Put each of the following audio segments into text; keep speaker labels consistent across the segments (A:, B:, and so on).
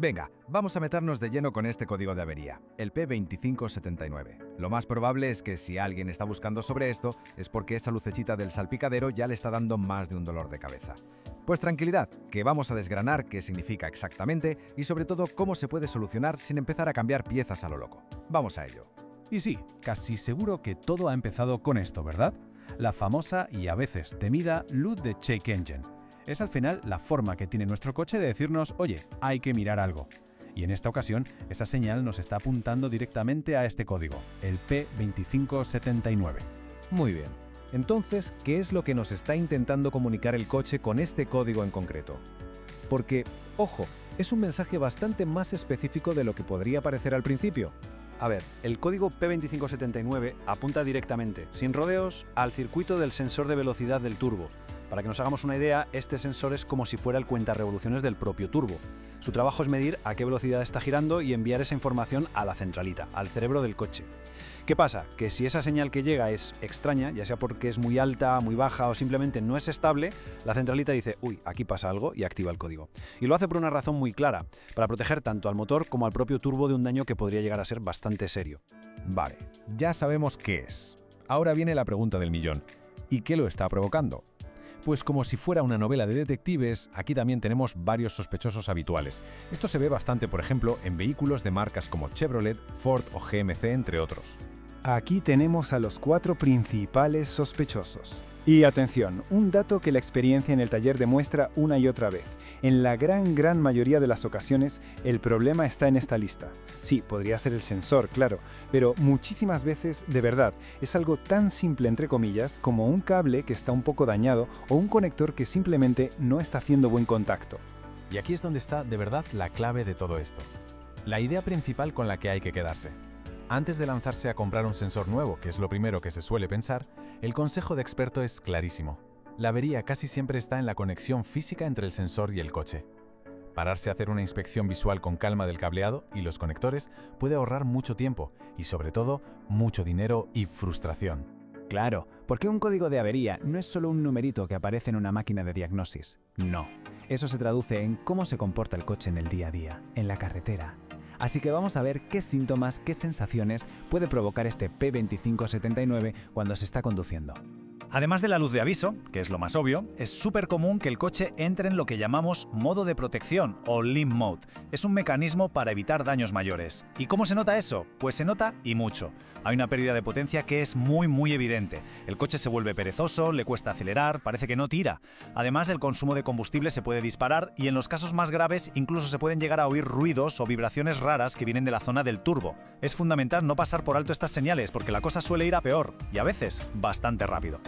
A: Venga, vamos a meternos de lleno con este código de avería, el P2579. Lo más probable es que si alguien está buscando sobre esto, es porque esa lucecita del salpicadero ya le está dando más de un dolor de cabeza. Pues tranquilidad, que vamos a desgranar qué significa exactamente y sobre todo cómo se puede solucionar sin empezar a cambiar piezas a lo loco. Vamos a ello.
B: Y sí, casi seguro que todo ha empezado con esto, ¿verdad? La famosa y a veces temida luz de Check Engine. Es al final la forma que tiene nuestro coche de decirnos, oye, hay que mirar algo. Y en esta ocasión, esa señal nos está apuntando directamente a este código, el P2579.
C: Muy bien. Entonces, ¿qué es lo que nos está intentando comunicar el coche con este código en concreto? Porque, ojo, es un mensaje bastante más específico de lo que podría parecer al principio.
D: A ver, el código P2579 apunta directamente, sin rodeos, al circuito del sensor de velocidad del turbo. Para que nos hagamos una idea, este sensor es como si fuera el cuentarevoluciones del propio turbo. Su trabajo es medir a qué velocidad está girando y enviar esa información a la centralita, al cerebro del coche. ¿Qué pasa? Que si esa señal que llega es extraña, ya sea porque es muy alta, muy baja o simplemente no es estable, la centralita dice, uy, aquí pasa algo y activa el código. Y lo hace por una razón muy clara, para proteger tanto al motor como al propio turbo de un daño que podría llegar a ser bastante serio.
C: Vale, ya sabemos qué es. Ahora viene la pregunta del millón. ¿Y qué lo está provocando? Pues como si fuera una novela de detectives, aquí también tenemos varios sospechosos habituales. Esto se ve bastante, por ejemplo, en vehículos de marcas como Chevrolet, Ford o GMC, entre otros.
E: Aquí tenemos a los 4 principales sospechosos. Y atención, un dato que la experiencia en el taller demuestra una y otra vez. En la gran mayoría de las ocasiones, el problema está en esta lista. Sí, podría ser el sensor, claro, pero muchísimas veces, de verdad, es algo tan simple entre comillas como un cable que está un poco dañado o un conector que simplemente no está haciendo buen contacto.
B: Y aquí es donde está de verdad la clave de todo esto. La idea principal con la que hay que quedarse. Antes de lanzarse a comprar un sensor nuevo, que es lo primero que se suele pensar, el consejo de experto es clarísimo. La avería casi siempre está en la conexión física entre el sensor y el coche. Pararse a hacer una inspección visual con calma del cableado y los conectores puede ahorrar mucho tiempo y, sobre todo, mucho dinero y frustración.
F: Claro, porque un código de avería no es solo un numerito que aparece en una máquina de diagnosis. No, eso se traduce en cómo se comporta el coche en el día a día, en la carretera. Así que vamos a ver qué síntomas, qué sensaciones puede provocar este P2579 cuando se está conduciendo.
G: Además de la luz de aviso, que es lo más obvio, es súper común que el coche entre en lo que llamamos modo de protección o limp mode. Es un mecanismo para evitar daños mayores. ¿Y cómo se nota eso? Pues se nota y mucho. Hay una pérdida de potencia que es muy evidente. El coche se vuelve perezoso, le cuesta acelerar, parece que no tira. Además, el consumo de combustible se puede disparar y en los casos más graves incluso se pueden llegar a oír ruidos o vibraciones raras que vienen de la zona del turbo. Es fundamental no pasar por alto estas señales porque la cosa suele ir a peor y a veces bastante rápido.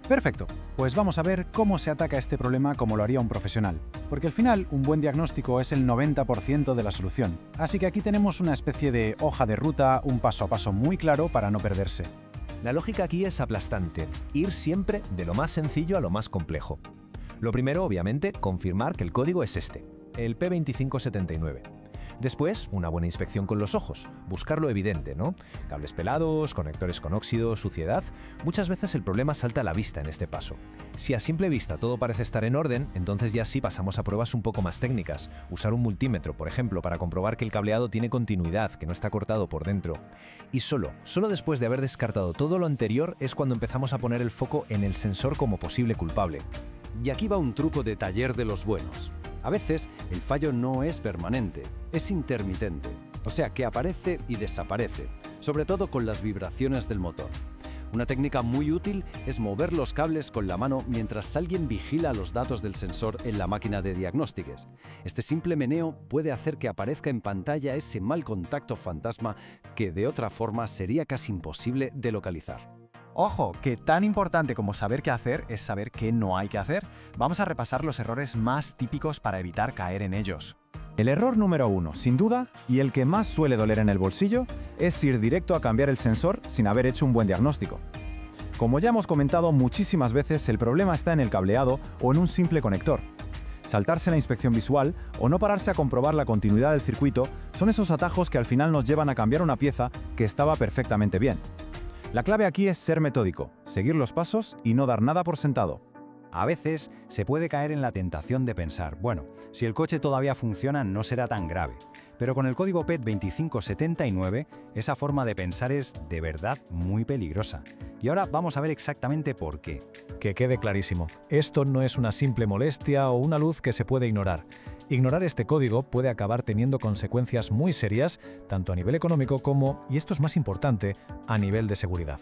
E: Perfecto, pues vamos a ver cómo se ataca este problema como lo haría un profesional. Porque al final, un buen diagnóstico es el 90% de la solución. Así que aquí tenemos una especie de hoja de ruta, un paso a paso muy claro para no perderse.
C: La lógica aquí es aplastante, ir siempre de lo más sencillo a lo más complejo. Lo primero, obviamente, confirmar que el código es este, el P2579. Después, una buena inspección con los ojos, buscar lo evidente, ¿no? Cables pelados, conectores con óxido, suciedad. Muchas veces el problema salta a la vista en este paso. Si a simple vista todo parece estar en orden, entonces ya sí pasamos a pruebas un poco más técnicas. Usar un multímetro, por ejemplo, para comprobar que el cableado tiene continuidad, que no está cortado por dentro. Y solo después de haber descartado todo lo anterior es cuando empezamos a poner el foco en el sensor como posible culpable.
D: Y aquí va un truco de taller de los buenos. A veces, el fallo no es permanente, es intermitente, o sea que aparece y desaparece, sobre todo con las vibraciones del motor. Una técnica muy útil es mover los cables con la mano mientras alguien vigila los datos del sensor en la máquina de diagnósticos. Este simple meneo puede hacer que aparezca en pantalla ese mal contacto fantasma que de otra forma sería casi imposible de localizar.
E: Ojo, que tan importante como saber qué hacer es saber qué no hay que hacer. Vamos a repasar los errores más típicos para evitar caer en ellos. El error número 1, sin duda, y el que más suele doler en el bolsillo, es ir directo a cambiar el sensor sin haber hecho un buen diagnóstico. Como ya hemos comentado muchísimas veces, el problema está en el cableado o en un simple conector. Saltarse la inspección visual o no pararse a comprobar la continuidad del circuito son esos atajos que al final nos llevan a cambiar una pieza que estaba perfectamente bien. La clave aquí es ser metódico, seguir los pasos y no dar nada por sentado.
D: A veces se puede caer en la tentación de pensar, bueno, si el coche todavía funciona no será tan grave. Pero con el código PET 2579, esa forma de pensar es de verdad muy peligrosa. Y ahora vamos a ver exactamente por qué.
B: Que quede clarísimo, esto no es una simple molestia o una luz que se puede ignorar. Ignorar este código puede acabar teniendo consecuencias muy serias, tanto a nivel económico como, y esto es más importante, a nivel de seguridad.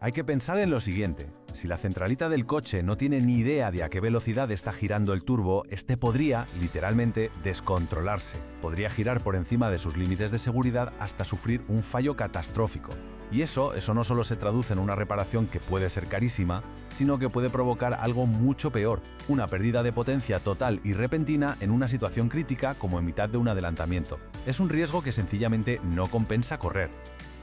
C: Hay que pensar en lo siguiente. Si la centralita del coche no tiene ni idea de a qué velocidad está girando el turbo, este podría, literalmente, descontrolarse. Podría girar por encima de sus límites de seguridad hasta sufrir un fallo catastrófico. Y eso no solo se traduce en una reparación que puede ser carísima, sino que puede provocar algo mucho peor, una pérdida de potencia total y repentina en una situación crítica como en mitad de un adelantamiento. Es un riesgo que sencillamente no compensa correr.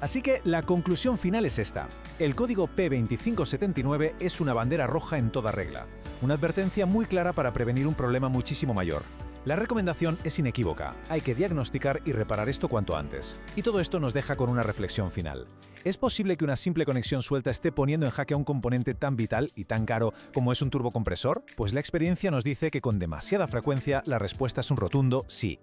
F: Así que la conclusión final es esta. El código P2579 es una bandera roja en toda regla. Una advertencia muy clara para prevenir un problema muchísimo mayor. La recomendación es inequívoca. Hay que diagnosticar y reparar esto cuanto antes. Y todo esto nos deja con una reflexión final. ¿Es posible que una simple conexión suelta esté poniendo en jaque a un componente tan vital y tan caro como es un turbocompresor? Pues la experiencia nos dice que con demasiada frecuencia la respuesta es un rotundo sí.